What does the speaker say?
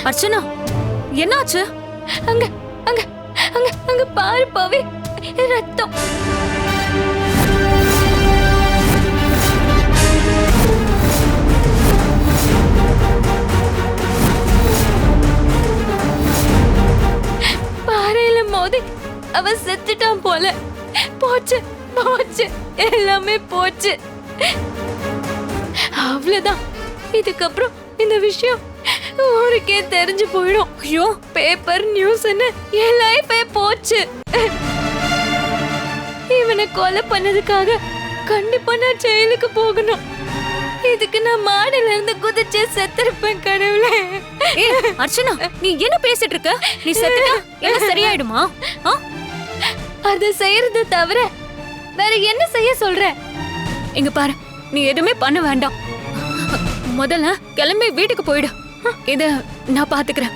அர்ச்சனா, என்னாச்சு? அங்க அங்க அங்க அங்க பாரு பவி, ரத்தம். பாறையில மோதி அவன் செத்துட்டான் போல. போச்சு போச்சு, எல்லாமே போச்சு. அவ்வளவுதான். இதுக்கப்புறம் இந்த விஷயம் ஊருக்கே தெரிஞ்சு போயிடும். ஐயோ, பேப்பர் நியூஸ்னு என் லைஃபே போச்சு. இவனை கொலை பண்ணதுக்காக கண்டிப்பா நான் ஜெயிலுக்கு போகணும். இதுக்கு நான் மாடில இருந்து குதிச்சு செத்துருப்பேன். கடவுளே. அர்ச்சனா, நீ என்ன பேசிட்டு இருக்க? நீ செத்துட்டா என்ன சரியாயிடுமா? அதை செய்யறது தவிர வேற என்ன செய்ய சொல்ற? இங்க பாரு, நீ எதுவுமே பண்ண வேண்டாம். முதல்ல கிளம்பி வீட்டுக்கு போயிடு. இத நான் பாத்துக்கிறேன்.